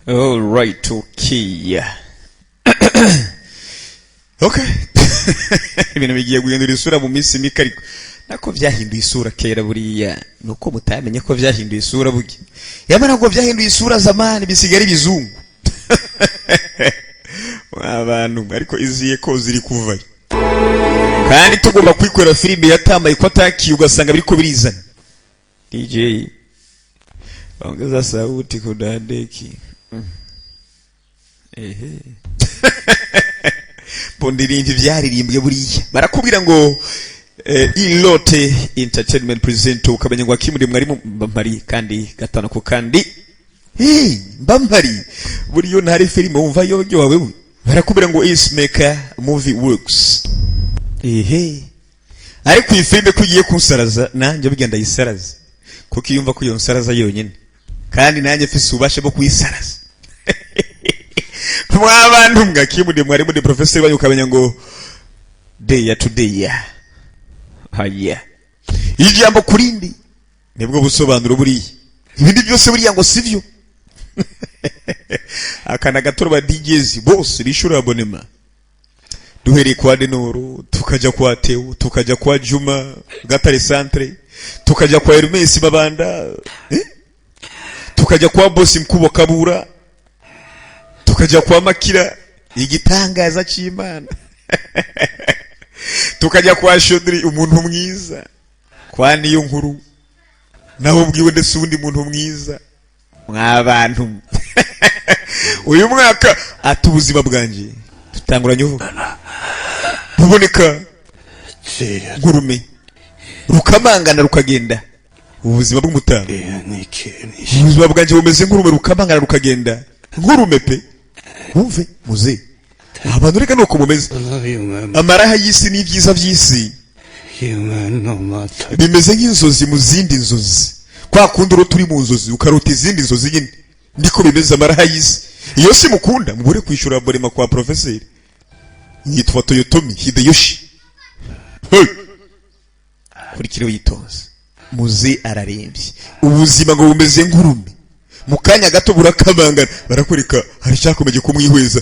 All right, okay. Okay. Ibintu bigiye guhindura isura mu minsi mike ariko nako byahinduye isura kera buriya nuko mutamenye ko byahinduye isura bugi. Yamara ngo byahinduye isura zamani bisigara ibizungu. Abantu ariko iziye ko ziri kuvayo. Kandi tugomba kwikorera filime yatambaye ko atakiye ugasanga biriko birizana. DJ ongeza sauti kudadeki. Ehe. Pondiringi vyaririmbwe buriya. Barakubwira ngo Ilote Entertainment present ukamenye ngo akimuri mwari mbamari kandi gatano ko kandi mbamari buriyo ntari filime wumva yoyo wawe. Barakubwira ngo is maker movie works. Ehe. Ariko iyi filime kugiye kunsaraza nanje bigenda yisaraza. Kuko yumva ko yonsaraza yonyene. Kandi nanje fise ubashe bwo kuyisaraza. Mwabantu mwakimudi mwari muri professor banyu ukamenya ngo day to day haya ijambo kurindi nibwo busobanuro buriya ibindi byose buriya ngo sivyo akana gatorba DJs bose bishura abonema duhereye kwa Denoro tukaja kwa Teo tukaja kwa Juma Gatare Centre tukaja kwa Hermes Babanda tukaja kwa Boss Mkubo Kabura tukaja kwa Makira igitangaza cy'Imana tukaja kwa Shodri umuntu mwiza kwa niyo nkuru naho bwiwe ndetse undi muntu mwiza mwabantu uyu mwaka atubuzima bwanje tutanguranye uvuga buboneka gurume rukamangana rukagenda ubuzima bw'umutano ubuzima bwanje bumeze nk'urume rukamangana rukagenda ngurume pe umve muze abantu reka nuko mumeze amaraha y'isi n'ibyiza by'isi bimeze nk'inzozi mu zindi nzozi kwa kundi uro turi mu nzozi ukarota izindi nzozi nyine ndiko bimeze amaraha y'isi iyo si mukunda mubure kwishura abonema kwa professor yitwa Toyotomi Hideyoshi kurikira witonze muze ararembye ubuzima ngo bumeze nk'urume mukanya gato burakamangana barakurika hari cyakomeje kumwihweza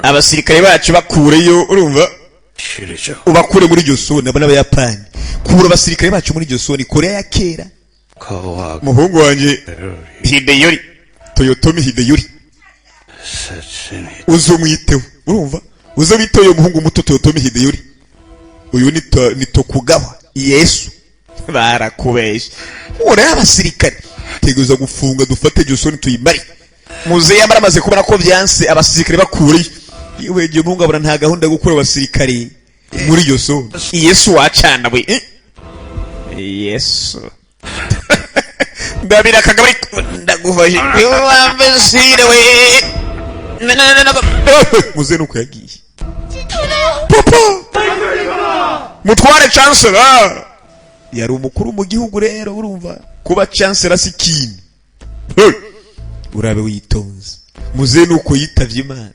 abasirikare bacu bakureyo urumva ubakure muri iryo soni abana b'Abayapani kura abasirikare bacu muri iryo soni Korea ya kera muhungu wanje Hideyori Toyotomi Hideyori uzumwiteho urumva uzo bitoye umuhungu muto Toyotomi Hideyori uyu ni Tokugawa Yesu barakubesha ure abasirikare teguza gufunga dufate Josoni tuyimari muze yamara maze kubona ko byanse abasirikare bakuri yiweje mungu abona nta gahunda gukura abasirikare muri Josoni Yesu wacana we Yesu ndabira kagabari ndagufashe wambesire we muze nuko yagiye papa mutware chancellor yari umukuru mu gihugu rero urumva kuba chancellor sikini urabe witonze muze nuko yitavye Imana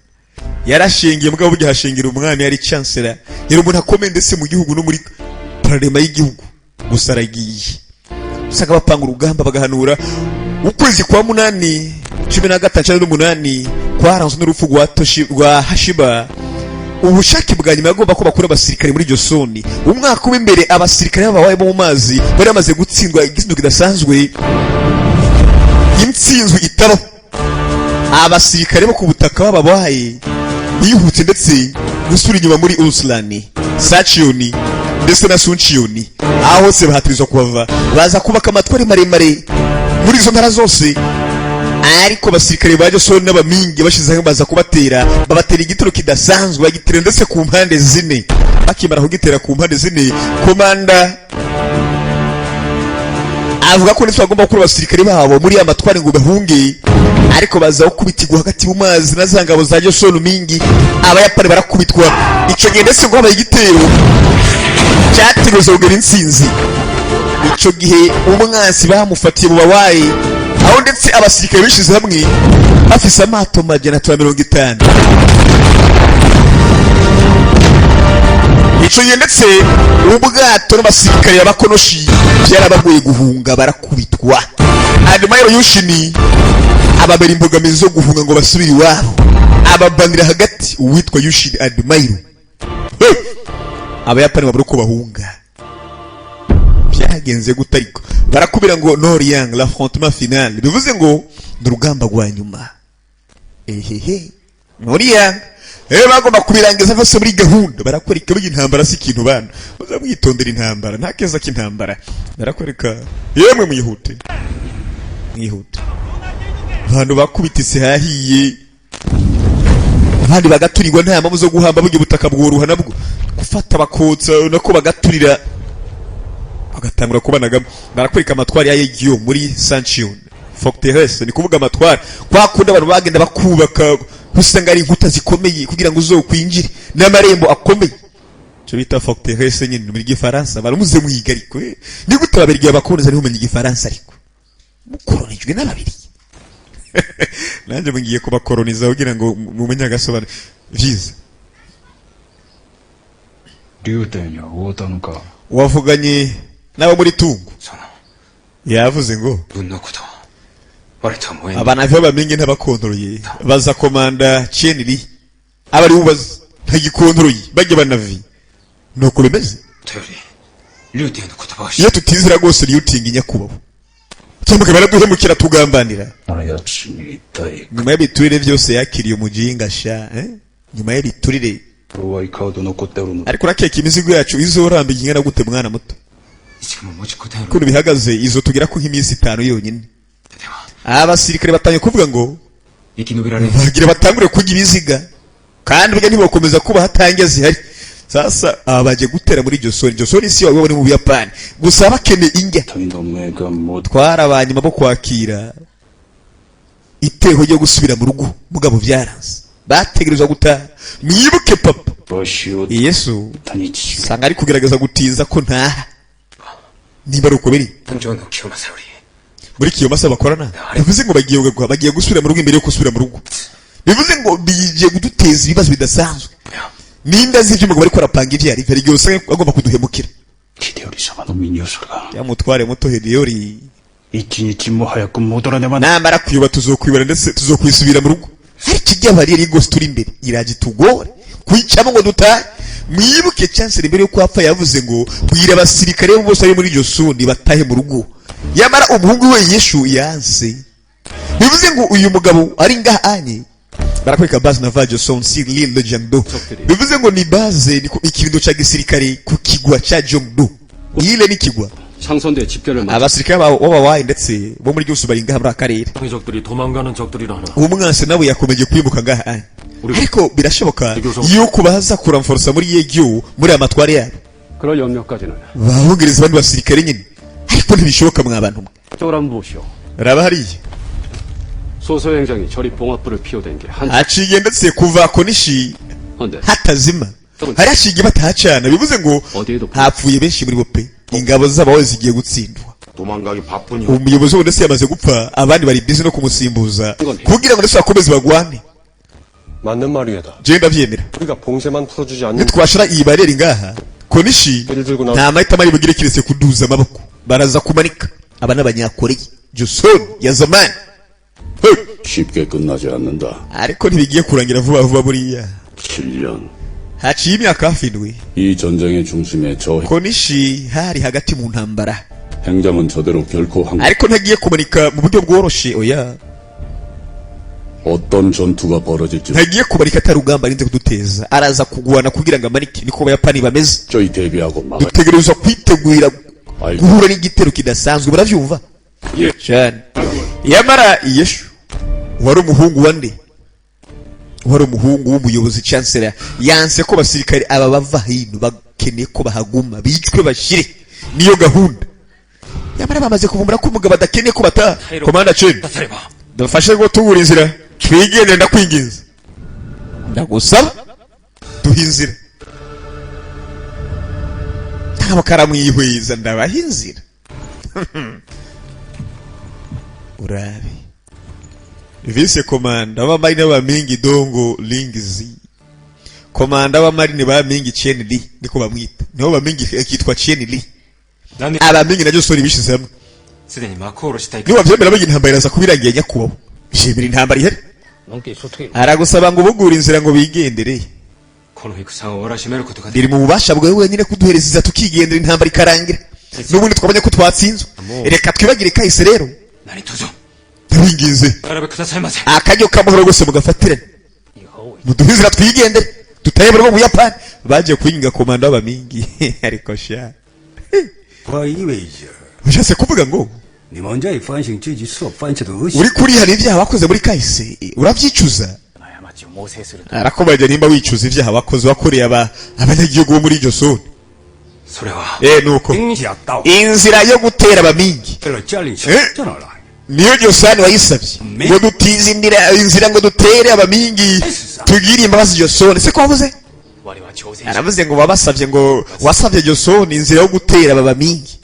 yarashengiye mugabo burya hashengera umwami yari chancellor yari umuntu akomeye ndetse mu gihugu no muri parlement y'igihugu gusaragiye usanga bapanga urugamba bagahanura ukwezi kwa 8 15 kwaranzwe n'urupfu rwa Hashiba ubushake bwa nyuma yagomba ko bakora abasirikare muri Josoni umwaka w'imbere abasirikare babaye mu mazi bari bamaze gutsindwa igisindu kidasanzwe intsinzwe itaro abasirikare bo ku butaka babaye bihutse ndetse gusura inyuma muri Uslani Sachioni ndetse na Sunchioni aho hose bahatizwa kuva baza kubaka amatwari maremare muri izo ntara zose ariko basirikare ba Josoni n'abamingi bashizeho baza kubatera babatera igitero kidasanzwe bagitera ndetse ku mpande zine bakimara kugitera ku mpande zine komanda avuga ko nitwa agomba gukora abasirikare babo muri amatwari ngo bahunge ariko baza kubitigwa hagati mu mazi na zangabo za Josoni mingi Abayapani barakubitwa ico gihe ndetse ngo habaye igitero cyatiroza ugera insinzi ico gihe umwansi bamufatiye mu bawaye aho ndetse abasirikare bishize hamwe bafise amato 150 ico ndetse ubwato n'abasirikare y'abakonoshi byarabagoye guhunga barakubitwa Admiral Yushini ababera imbogamizi zo guhunga ngo basubire iwabo, ababanira hagati uwitwa Yoshide Admiral. Abayapani babura uko bahunga. Byagenze gute ariko? Barakubira ngo Noryang l'affrontement final, bivuze ngo n'urugamba rwa nyuma. Noryang bagomba kubirangiza bose muri gahunda. Barakwereka ko intambara si ikintu bana bazamwitondera intambara, nta keza k'intambara. Barakwereka yemwe mwihute abantu bakubitise hahiye, abandi bagaturirwa nta mpamvu zo guhamba bugiye butaka bworoha nabwo gufata bakotsa nako bagaturira bagatangura kubanagamo. Barakwereka amatwari ya Yegyo muri Sanchion Forteresse, ni kuvuga amatwari kwa kundi abantu bagenda bakubaka usanga ari inkuta zikomeye kugira ngo uzokwinjire n'amarembo akomeye, cyo bita Forteresse nyine muri Gifaransa. Baramuze mwiga ariko ni gute babirgiye bakunze ari umenye Gifaransa ariko mukoronijwe n'ababiri. Nanje mungiye kubakoroniza kugira ngo mumenye agasobanuro vyiza. Ryutenya wotanuka wavuganye nabo muri Tungu, yavuze ngo abana vyo bamenye ntabakontroye baza komanda Chenri abari ubaza ntagikontroye bajye banavi nuko bimeze. Iyo tutizira rwose Ryutinga nyakubaho cyangwa baraduhemukira tugambanira. Nyuma y'abiturire byose yakiriye umujinga sha nyuma y'abiturire ariko rakeka imizigo yacu izoramba ingana gute mwana muto kuko bihagaze izo tugira ko nk'iminsi 5 yonyine. Abasirikare batanye kuvuga ngo bagira batangure kujya ibiziga kandi burya ntibakomeza kuba hatangiye zihari. Sasa abaje gutera muri Josoni si wabo bari mu Buyapani gusa bakene injya twarabanyuma bo kwakira iteho ryo gusubira mu rugo mugabo byaranze bategerezwa gutaha. Mwibuke papa Yesu sanga ari kugerageza gutiza ko ntaha niba ruko biri muri Kiyomasa bakorana. Bivuze ngo bagiye gusubira mu rugo imbere yo gusubira mu rugo, bivuze ngo bije guduteza ibibazo bidasanzwe. Ninda zivyo umugabo ariko arapanga ivyari verigyo usanga agomba kuduhemukira. Ya mutware muto Hideyori ikinyi hayako mudoranya namara kuyoba tuzokwibara ndetse tuzokwisubira mu rugo. Hari kijya bari rigo turi imbere iraje tugore kwicamo ngo dutahe. Mwibuke chance imbere yo kwapfa yavuze ngo bwira abasirikare bose ari muri Josuni batahe mu rugo. Yamara umuhungu we Yeshu yanse. Bivuze ngo uyu mugabo ari ngaha anye barakweka base na Vajo Son Sir Lil de Jangdo. Bivuze ngo ni base ni ikibindo cha gisirikare ku kigwa cha Jongdo. Ile ni kigwa 상선대 집결을 맞아 abasirikare babawaye ndetse bo muri Gihugu bari ngaha muri akarere. 적들이 도망가는 적들이라나 umwansi nawe yakomeje kwimuka ngaha ariko birashoboka yuko baza kuramforsa muri Yegyo muri amatware yabo 그럴 염려까지는 bahongereza abandi basirikare nyine ariko ntibishoboka mwabantu 저랑 보시오. raba hariya 소서행장이 저리 봉합부를 피워댄 게 한 aciye ndetse kuva konishi 헌데 hatazima harashiga batacana. Bivuze ngo hapfuye benshi muri bo pe ingabo z'abawe zigiye gutsindwa. 도망가기 바쁘니 umuyobozi wese se yamaze gupfa abandi bari busy no kumusimbuza kugira ngo ndetse akomeze bagwane. 맞는 말이에다. Je ndavyemera 우리가 봉쇄만 풀어주지 않는 nitwashira iyi bareri ngaha konishi nta mahitamo ari bugire kiretse kuduza amaboko baraza kumanika aba n'abanyakoreye Joson ya zamani. 쉽게 끝나지 않는다. ariko ntibigiye kurangira vuba vuba buriya 7년. haciye imyaka hafi 7 이 전쟁의 중심에 저 konishi hari hagati mu ntambara 행장은 저대로 결코 ariko ntagiye kumanika mu buryo bworoshe. oya 어떤 전투가 벌어질지 ntagiye kumanika atarugamba arinze kuduteza araza kugwana kugira ngo amanike. niko bayapani bameze. 저희 대비하고 막아. dutegerezwa kwitegurira guhura n'igitero kidasanzwe. baravyumva cyane. yamara Yeshu wari umuhungu wa nde? wari umuhungu w'umuyobozi chancellor yanse ko basirikare aba bava hino bakeneye ko bahaguma bicwe bashire. niyo gahunda. yamara bamaze kuvumbura ko umugabo adakeneye ko bata komanda Chen dufashe ngo tubura inzira twigende ndakwingiza ndagusaba duha inzira ntabwo karamwihweza ndabaha inzira. urabe vice komanda w'amarine b'amingi Dongo Lingzi, komanda w'amarine b'amingi Chen Li niko bamwita, niho bamingi akitwa Chen Li. abamingi na Joson bishize hamwe すでに幕を下ろしたい niba byemera bagira intambara iraza kubirangiye nyakubaho shimira intambara ihari 넘게 소통이 aragusaba ngo ubugure inzira ngo bigendereye 코노이 그 상황 원하시면 것도 biri mu bubasha bwawe wenyine kuduhereza tukigendera intambara ikarangira n'ubundi twabonye ko twatsinzwe reka twibagire kahise rero 난이 터져 ndabinginze 아라베크다 살마세 akaryo k'amahoro rwose mugafatirane muduhe inzira twigendere tutayobora mu buyapani bagiye kuhinga komanda w'abamingi ariko sha 我意味着 ushatse kuvuga ngo 你们在反省自己所犯下的恶行。 uri kurihana ibyaha wakoze muri kahise urabyicuza arakubaje nimba wicuza ibyaha wakoze wakoreye abanyagihugu bo muri iryo soni 소래와 nuko 影响到 inzira yo gutera abamingi 为了家里钱在哪来？ niyo Josani wayisabye ngo dutize inzira ngo dutere abamingi tugire imbabazi Josoni se ko wavuze 와리와 조세 aravuze ngo wabasabye ngo wasabye Josoni inzira yo gutera aba bamingi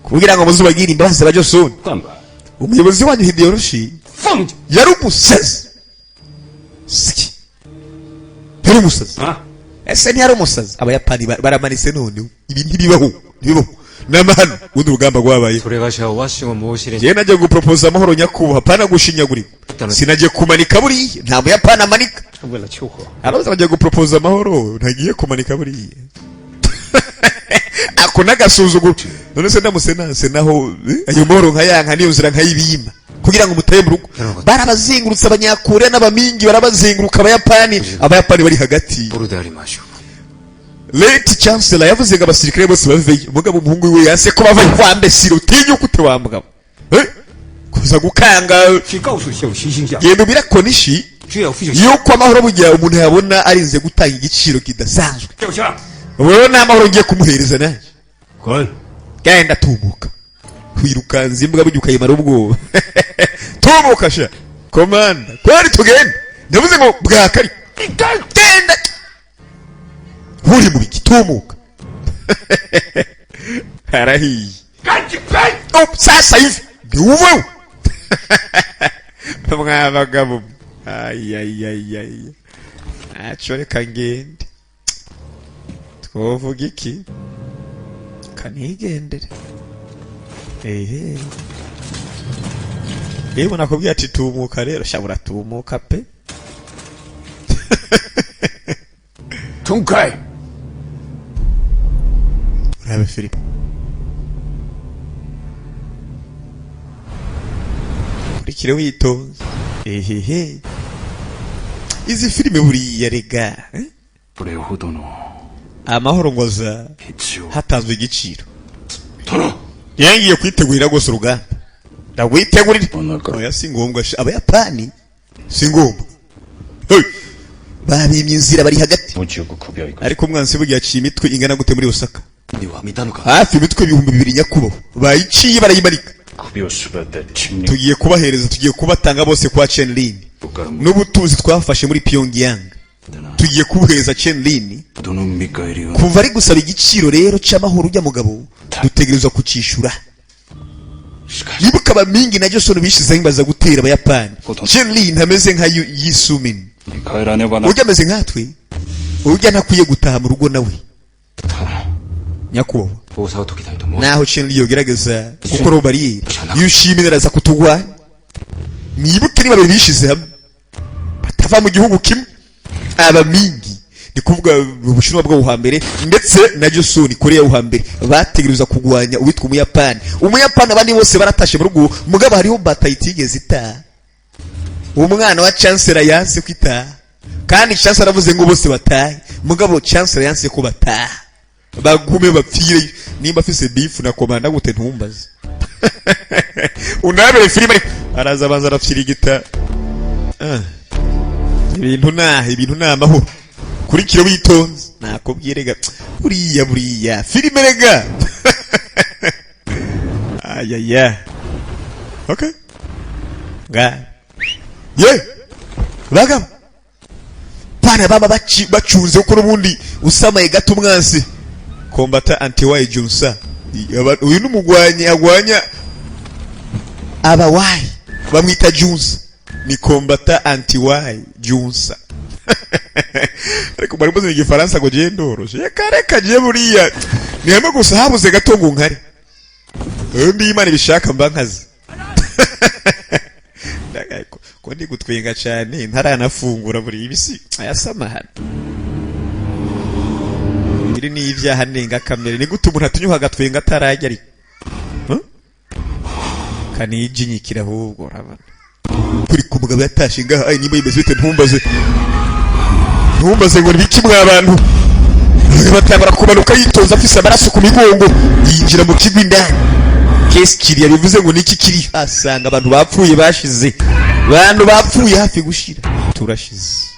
kugira ngo muzubagire imbabazi ba Josoni 干吧， umuyobozi wanyu Hideyoshi 放弃 yari umusazi siki yari umusazi 啊！ ese ntiyari umusazi abayapani baramanitse none ibi ntibibaho n'amahano ubundi urugamba rwabaye 소래가시와 와싱은 무엇이래 njyewe najya guporopoza amahoro nyakubahwa pana gushinyagurika sinagiye kumanika buriya nta muyapani amanika 정말로 치우고 arabaza bagiye guporopoza amahoro ntagiye kumanika buriya ako n'agasuzuguro none se ndamusenase naho ayo mahoro nkayanka niyo nzira nkayibima kugira ngo mutaye mu rugo barabazengurutse abanyakure n'abamingi barabazenguruka abayapani bari hagati 부르다리 마시오 late chancellor yavuze ngo abasirikare bose baveyo umugabo umuhungu we yase ko bava kwa mbesiro utinyuka ute wa mugabo kuza gukanga 去告诉小西星下， genda birakonishi 只要费小 yuko amahoro bugira umuntu yabona arinze gutanga igiciro kidasanzwe 掉下， wowe n'amahoro ngiye kumuhereza nanjye 滚！ genda tumuka wirukanza imbwa burya ukayimara ubwoba tumuka sha komanda kwari tugenda ndavuze ngo bwakari genda uri mu biki tumuka harahiye sasa hivi ndiuwewe mwabagabo ayayayay aco reka ngende twovuga iki kanigendere yewe nakubwiye ati tumuka rero shabura tumuka pe 冲开！ urabe Philip kurikire witonze izi filime buriya rega 브레호 도노 amahoro ngoza 비치오 hatanzwe igiciro 도노 yangiye kwitegurira gose urugamba ndagwitegurira Onaka. oya si ngombwa abayapani si ngombwa babimye inzira bari hagati 무지오고 구비하이고 ariko umwansi bugiye aciye imitwe ingana gute muri Osaka 니와 미다누가 hafi imitwe 2,000 nyakubahwa bayiciye barayimarika 구비오 수베데 침리 tugiye kubahereza tugiye kubatanga bose kwa Chenlin 국가를 n'ubutuzi twafashe muri Pyongyang tugiye kubuhereza Chenlin 도노 미카엘이요 kuva ari gusaba igiciro rero cy'amahoro ujya mugabo dutegerezwa kucishura yibuka abamingi na Johnson bishizeho imbaza gutera abayapani Chenlin ntameze nka Yisumin 미카엘 아내가 나 ujya ameze nkatwe ujya ntakwiye gutaha mu rugo nawe nyakubahwa 보사와 토키다이도 뭐 naho Chenlin yogerageza gukora bariyeri iyo ushimira araza kutugwanya mwibuke niba babiri bishize hamwe batava mu gihugu kimwe abamingi ndi kuvuga ubushinwa bwo hambere ndetse na Johnson Korea yo hambere bategereza kugwanya uwitwa umuyapani abandi bose baratashe mu rugo mugabo hariho batayi itigeze itaha umwana wa chancellor yanse kwitaha kandi chancellor avuze ngo bose batahe mugabo chancellor yanse ko bataha bagume bapfire nimba afise beef na komanda gute ntumbaze unabere filime araza abanza arapfira igita ibintu na amahoro kurikira witonze nakubwirega buriya filime rega ayaya okay nga ye bagam pana baba bacunze ko nubundi usamaye gato umwansi kombata anti-wai junsa uyu numugwanye agwanya abawayi bamwita junsa ni kombata anti-wai junsa ariko bari muzi igifaransa ngo je ndoroshe reka je buriya ni hamwe gusa habuze gato ngo nkare ndi imana bishaka mba nkazi ko ndi gutwenga cyane ntaranafungura buri ibisi ayasamahana iri ni ibyaha nenga kamere ni gute umuntu atunyuha agatwenga atarajya ari kanijinyikira ahubwo urabona kuri ku mugabo yatashe ngaha niba yimeze bite ntumbaze ngo nibiki mwa abantu batabara kumanuka yitonza afise amaraso ku migongo yinjira mu kigo indani kesi kiriya bivuze ngo niki kiri asanga abantu bapfuye bashize abantu bapfuye hafi gushira turashize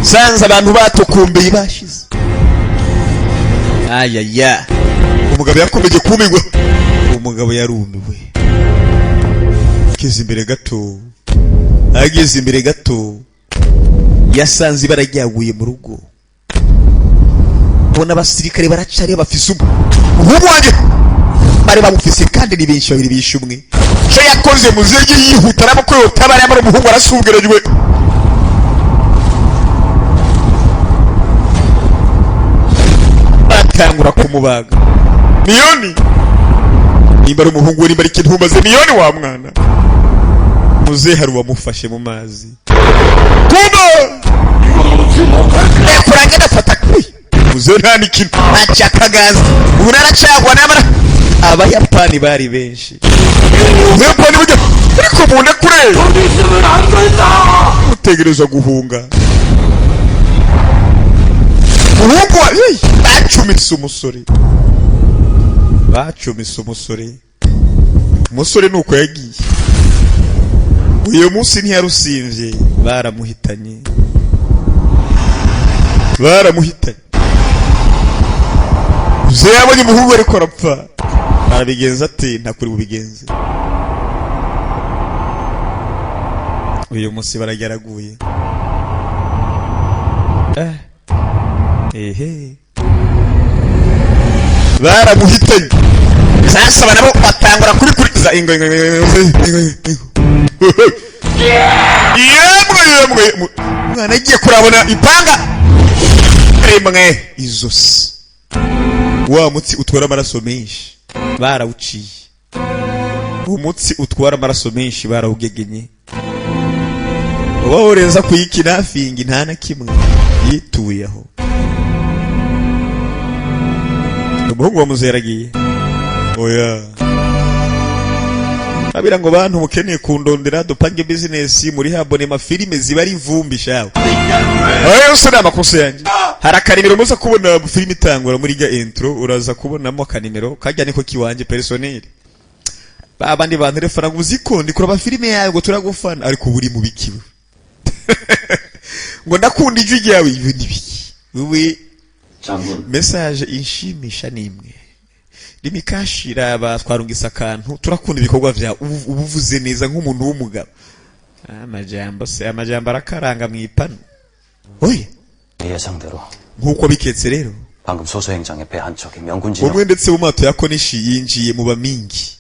sanza abantu batokumbeye bashize ayaya umugabo yakomeje kumigwa umugabo yarumiwe ageze imbere gato yasanze ibara ryaguye mu rugo bona abasirikare baracari bafise umuhungu wanjye bari bamufise kandi ni benshi babiri bishe umwe cyo yakoze muzege yihuta n'amakuru yotabara yamara umuhungu arasugerejwe batangura kumubaga Miyoni nimba ari umuhungu we nimba ari ikintu umaze Miyoni wa mwana muze hari uwamufashe mu mazi kuba kurangana afata muze nta n'ikintu acakagaza ubu naracagwa n'amara abayapani bari benshi Abayapani bujya ariko munda kure utegereza guhunga umuhungu wa bacumise umusore nuko yagiye uyu munsi ntiyarusimvye baramuhitanye uze yabonye umuhungu ariko arapfa arabigenza ati ntakuri bubigenze uyu munsi baragyaraguye baramuhitanye sasa banabo batangura kurikuriza ingo yemwe mwana agiye kurabona ipanga remwe izosi wa mutsi utwara amaraso menshi barawuciye umutsi utwara amaraso menshi barawugegenye bahorenza kuyikina fingi nta na kimwe yituyeho umuhungu wa muzeragiye oya abira ngo bantu mukeneye kundondera dupange business muri habone mafilime ziba ari vumbi shawe oya usana amakosa yanjye harakanimero muza kubona filime itangura muri ga intro uraza kubonamo kanimero kajya niko kiwanje personnel babandi bantu refara nguziko ndikora ba filime yawe ngo turagufana ariko buri mu bikiwe ngo ndakunda ijwi ryawe ibi nibiki wewe message inshimisha nimwe rimikashira batwarungisa akantu turakunda ibikorwa vya ubuvuze neza nk'umuntu w'umugabo amajambo arakaranga mwipano oye 예상대로 nkuko biketse rero 방금 소소 행정의 배 한 척이 명군 진영 umwe ndetse mu mato ya Konishi yinjiye mu bamingi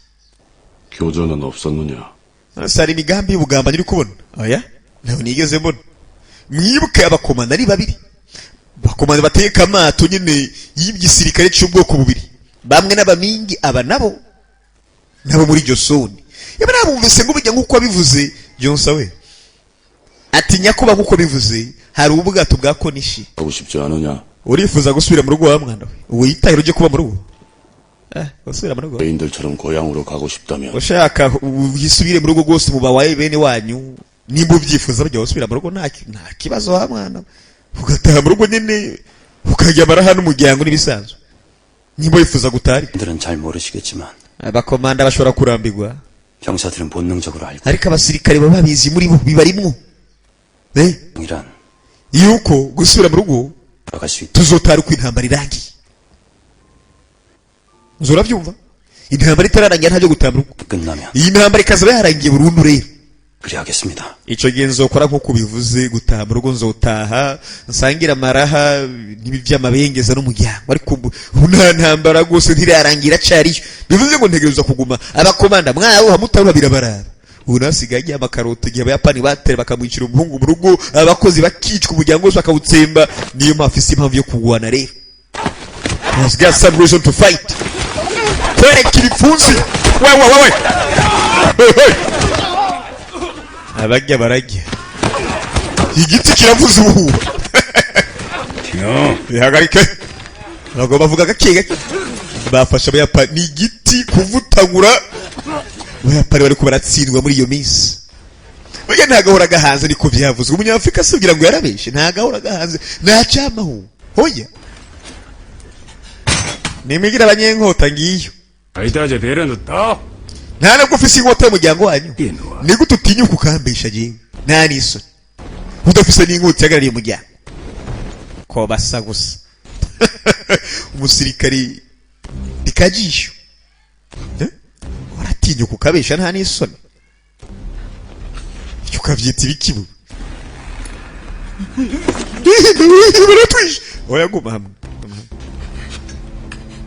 교전은 없었느냐? sari imigambi y'ubugambanyi uri kubona oya naho nigeze mbona mwibuke abakomanda ari babiri bakomanda bateka amato nyine y'igisirikare cy'ubwoko bubiri bamwe n'abamingi aba nabo muri Josoni yaba nabumvise ngo bijya nkuko bivuze Jonsa we atinya kuba nkuko bivuze hari ubwato bwa Konishi 하고 싶지 않으냐? urifuza gusubira mu rugo wa mwana we uyitahira uje kuba mu rugo gusubira mu rugo 개인들처럼 고향으로 가고 싶다면 ushaka uhisubire mu rugo rwose mu bawaye bene wanyu nimba ubyifuza bajya gusubira mu rugo nta kibazo wa mwana ugataha mu rugo nyine ukajya baraha n'umuryango n'ibisanzwe nimba wifuza gutari 들은 잘 모르시겠지만 abakomanda bashobora kurambirwa 병사들은 본능적으로 알고 ariko abasirikare baba babizi muri bo bibarimwo 이란 yuko gusubira mu rugo 돌아갈 수 있다. tuzotara uko intambara irangiye uzurabyumva intambara itararangira ntabyo gutambara uko 끝나면 iyi ntambara ikazaba yarangiye burundu rero 그리하겠습니다. icyo gihe nzokora nk'uko bivuze gutaha mu rugo nzotaha nsangira amaraha n'ibi by'amabengeza n'umuryango ariko ubu nta ntambara rwose ntirarangira acariyo bivuze ngo ntegereza kuguma abakomanda mwaho hamutaruha birabarara ubu nasigaye agiye amakaroti igihe abayapani batera bakamwicira umuhungu mu rugo abakozi bakicwa umuryango wose bakawutsemba niyo mpamvu isi impamvu yo kurwana rero has got some reason to fight twereka ibipfunsi we abajya barajya igiti kiravuza ubuhuha bihagarike ntabwo bavuga gake gake bafasha abayapani ni igiti kuvutagura abayapani bariko baratsindwa muri iyo minsi oya ntagahora gahanze niko vyavuzwe umunyafrika asubwira ngo yarabeshe ntagahora gahanze nacamaho oya nimigira abanyenkota ngiyo 아이다제 배려놓다. nta nabwo ufise inkota y'umuryango wanyu ni gute utinyuka ukambesha jewe nta n'isoni udafise n'inkota ihagarariye umuryango ko basa gusa umusirikari ikajisho uratinyuka ukabesha nta n'isoni icyo ukavyita ibikibu baratwishe oya guma hamwe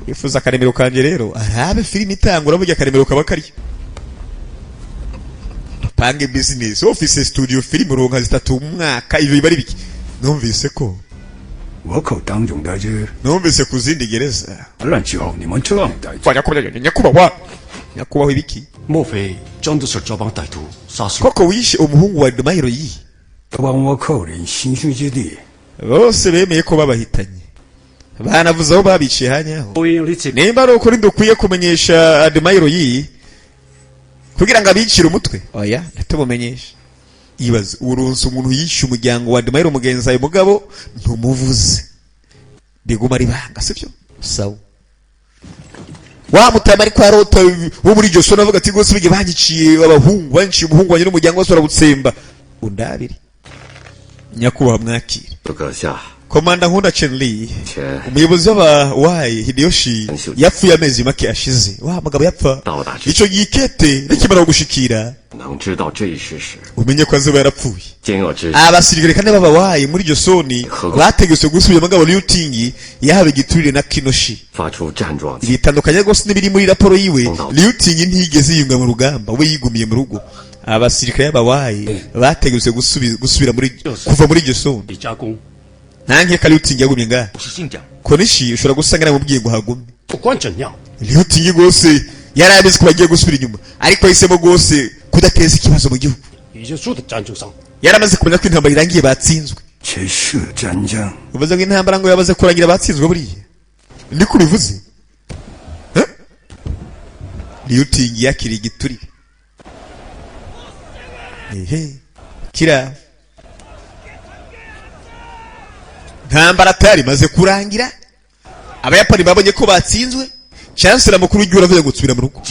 ifuza akaremero kanje rero arabe filime itangura burya akaremero kaba kari pange business office studio film ronka zitatu umwaka ivyo bari biki numvise ko 我口当中的这 numvise ku zindi gereza 乱七八你们这样的 fanya kubya nyakubahwa nyakubahwa ibiki 莫非真的是这帮歹徒杀死 koko wishe umuhungu wa Dumayiro yi 帮我口人心绪之地， bose bemeye ko babahitanye banavuze aho babiciye hanyaho 不应理解 nimba ari ukuri dukwiye kumenyesha Dumayiro yi kugira ngo abicire umutwe oya ntatubumenyesha ibaze urunse umuntu yishe umuryango wa Dumayiro mugenzi ayo mugabo ntumuvuze biguma ari banga sivyo sawa wa mutama ari kwa rota wo muri iryo sona avuga ati gose bige bangiciye abahungu banciye umuhungu wanye n'umuryango wose urabutsemba undabiri nyakubaha mwakire 阁下， Komanda Nkunda Chenli 前 umuyobozi w'abawayi Hideyoshi yapfuye amezi make ashize wa mugabo yapfa 到达之 ico gikete nikimara gushikira 能知道这一事时， umenye ko azoba yarapfuye 今我知 abasirikare kandi b'abawayi muri iryo soni bategetswe gusubira mugabo Liuting yahawe igiturire na Kinoshi 发出战状， bitandukanye gose n'ibiri muri raporo yiwe Liuting ntigeze yiyunga mu rugamba we yigumiye mu rugo abasirikare b'abawayi bategetswe gusubira muri kuva muri iryo soni 李加工 nanke ka Liuting yagumye ngaha 不是信讲， Konishi ushobora gusanga namubwiye ngo hagume 不管怎样， Liuting gose yari abizi ko bagiye gusubira inyuma ariko yahisemo gose kudateza ikibazo mu gihugu 已经输的战争上， yaramaze kumenya ko intambara irangiye batsinzwe 且是战将， uvuze ngo intambara ngo yabaze kurangira batsinzwe buriya niko bivuze Liuting yakiriye igiturire ehe kira ntambara atari maze kurangira abayapani babonye ko batsinzwe chancellor mukuru w'igihugu aravuye gutsubira mu rugo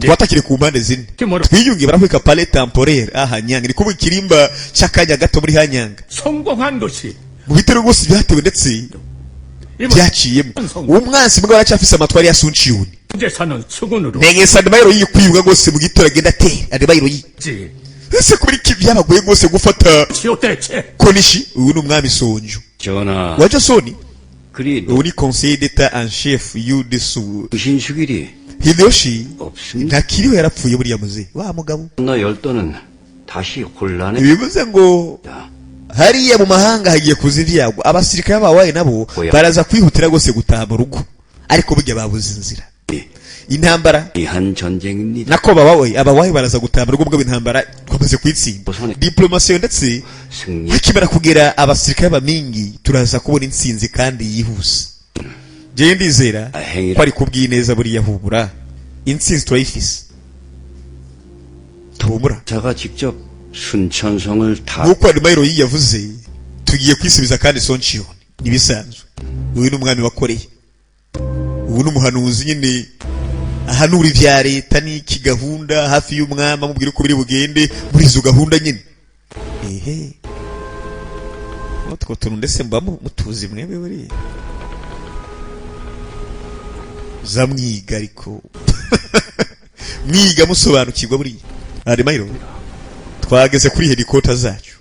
twatakire ku mpande zine twiyunge barahwika palais temporaire aha nyanga ni kuba ikirimba cy'akanya gato muri hanyanga 성공한 것이 mu bitero rwose byatewe ndetse byaciyemo umwansi mugabo aracyafise amatwari ya Sunchiyuni 현재사는 수군으로 negesa Dumayiro yikwibwa rwose mu gitoro agenda atera Dumayiro yi 지 ese kuri iki byabagoye rwose gufata 치료 대체 Konishi uyu ni umwami Sonju 전하, waje Soni 그리 ubu ni conseiller d'état en chef Yudesu 신수길이 Hideyoshi 없습니다. ntakiriho yarapfuye buriya muze wa mugabo 나 열도는 다시 혼란에 bivuze ngo hariya mu mahanga hagiye kuza ibyago abasirikare b'abawayi nabo Oya. baraza kwihutira rwose gutaha mu rugo ariko burya babuze inzira intambara 한 전쟁입니다. nako abawayi baraza gutaha mu rugo bwabo intambara twamaze kuyitsinda diplomasiyo ndetse 승리 hakimara kugera abasirikare b'amingi turaza kubona intsinzi kandi yihuse jewe ndizera ko ari kubw'ineza buriya hubura intsinzi turayifise tuhumura 자가 직접 순천성을 다 nk'uko Dumayiro yavuze tugiye kwisubiza kandi Sonchiyuni nibisanzwe uyu ni umwami wakoreye ubu ni umuhanuzi nyine ahanura ivya leta n'iki gahunda hafi y'umwami amubwira uko biri bugende muri izo gahunda nyine ehe utwo tuntu ndetse mba mutuzi mwebwe buriya zamwiga ariko mwiga musobanukirwa buriya Dumayiro twageze kuri helicopter zacu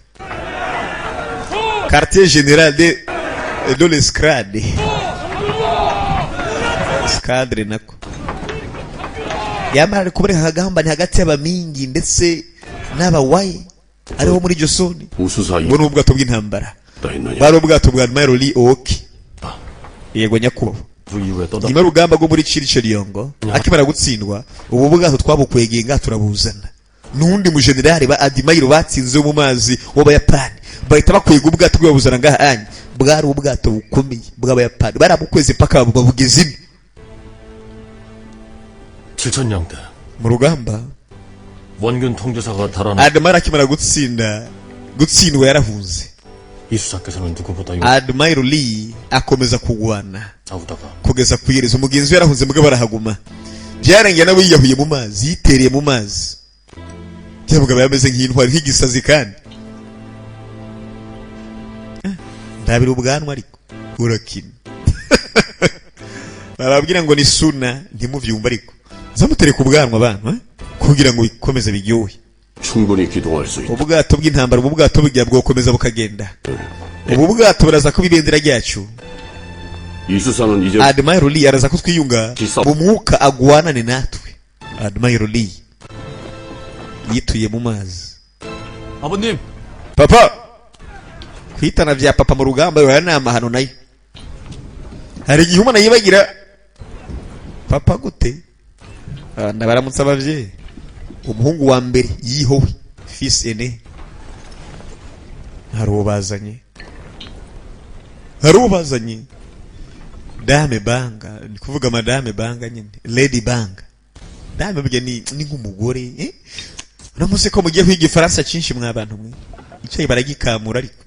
quartier général de l'escadre escadre nako yamara kubera hagambani hagati y'abamingi ndetse n'abawayi ariho muri iryo soni 우수사이 bo n'ubwato bw'intambara 다 했느냐? bari ubwato bwa Dumayiro Lee Oki yego nyakubahwa 그 이후에 떠다 nyuma y'urugamba rwo muri Chirichiriyongo akimara gutsindwa ubu bwato twabukwegeye nga turabuzana n'undi mujenerali ba Admiral batsinze mu mazi w'abayapani bahita bakwega ubwato bwabuzana ngaha anya bwari ubwato bukomeye bw'abayapani barabukweze paka babugeze ino 7,000대. mu rugamba 원균 통제사가 달아나 Admiral akimara gutsindwa yarahunze 이 수사께서는 누구보다 Admiral Lee akomeza kugwana 싸우다가 kugeza ku iherezo umugenzi we yarahunze mbwa barahaguma byarangiye nawe yiyahuye mu mazi yitereye mu mazi cyabugabo yameze nk'intwari nk'igisazi kandi ndabira ubwanwa ariko urakina barabwira ngo ni suna ntimuvyumva ariko zamutereka ubwanwa abantu kugira ngo bikomeze biryohe 충분히 기동할 수 있다. ubwato bw'intambara ubu bwato bugiye bwokomeza bukagenda ubu bwato buraza kuba ibendera ryacu 이 수사는 이제 Admiral Lee araza ko twiyunga mu mwuka agwanane natwe Admiral Lee yituye mu mazi 아버님 papa kwitana vya papa mu rugamba yora nama hano nayo hari igihe umwana yibagira papa gute ndabaramutsa abavyeyi umuhungu wa mbere yihowe fils aîné hari ubazanye dame banga ni kuvuga madame banga nyine lady banga dame bwe ni nk'umugore uramutse ko mugiye kwiga ifaransa cyinshi mwabantu mwe icyayi baragikamura ariko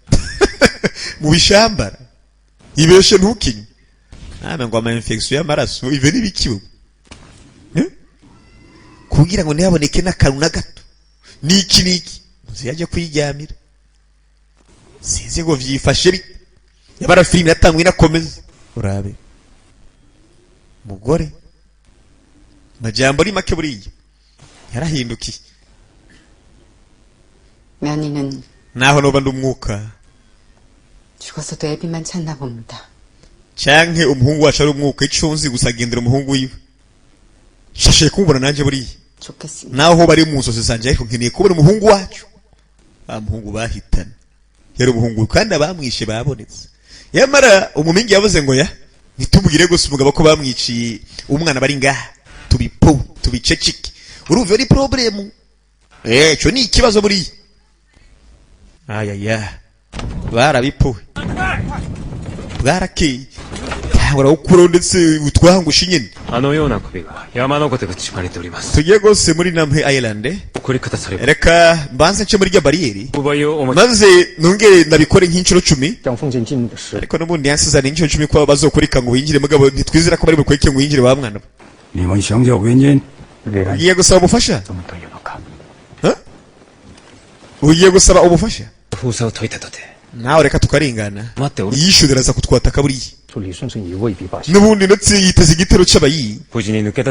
mu bishambara ibeshe ntukinye name ngo ama infection y'amaraso ive nibikiwe kugira ngo ntiyaboneke n'akantu na gato niki muziyaje kwiryamira sinzi ngo vyifashe bite yabara filime yatangwe inakomeza urabe mugore majambo ari make buriye yarahindukiye 며느리는 naho noba ndumwuka 죽어서도 애비만 찾나 봅니다. canke umuhungu wacu ari umwuka ico nzi gusa agendera umuhungu wiwe shashe kumbona nanje buriye 좋겠습니다. naho bari mu nsozi zanje ariko nkeneye kubona umuhungu wacu muhungu bahitana yari umuhungu kandi abamwishe babonetse yamara umumingi yavuze ngo ya nitumugire gusa umugabo ko bamwiciye umwana bari ngaha tubicecike urumva ari problem cyo ni ikibazo buriye ayaya barabipuwe bwarakeye cyangwa ukuro ndetse utwahangusha nyine あのような首が山のことで縛れております tugiye gose muri Namhe Island 送り方されば reka mbanze nce muri rya bariyeri 不買をお待 maze nongere nabikore nk'inshuro 10 将封建进入的时 ariko nubundi yansizana nk'inshuro 10 ko bazokurika ngo winjire mugabo ntitwizira ko bari bukurike ngo winjire wa mwana 你们想叫原因？ ugiye gusaba ubufasha 怎么都有のか ugiye gusaba ubufasha 封鎖を解いたとて nawe reka tukarengana 待っておる yishyurira aza kutwataka buriya 处理顺顺也未必罢休 n'ubundi ndetse yiteze igitero c'abayi 無事に抜け出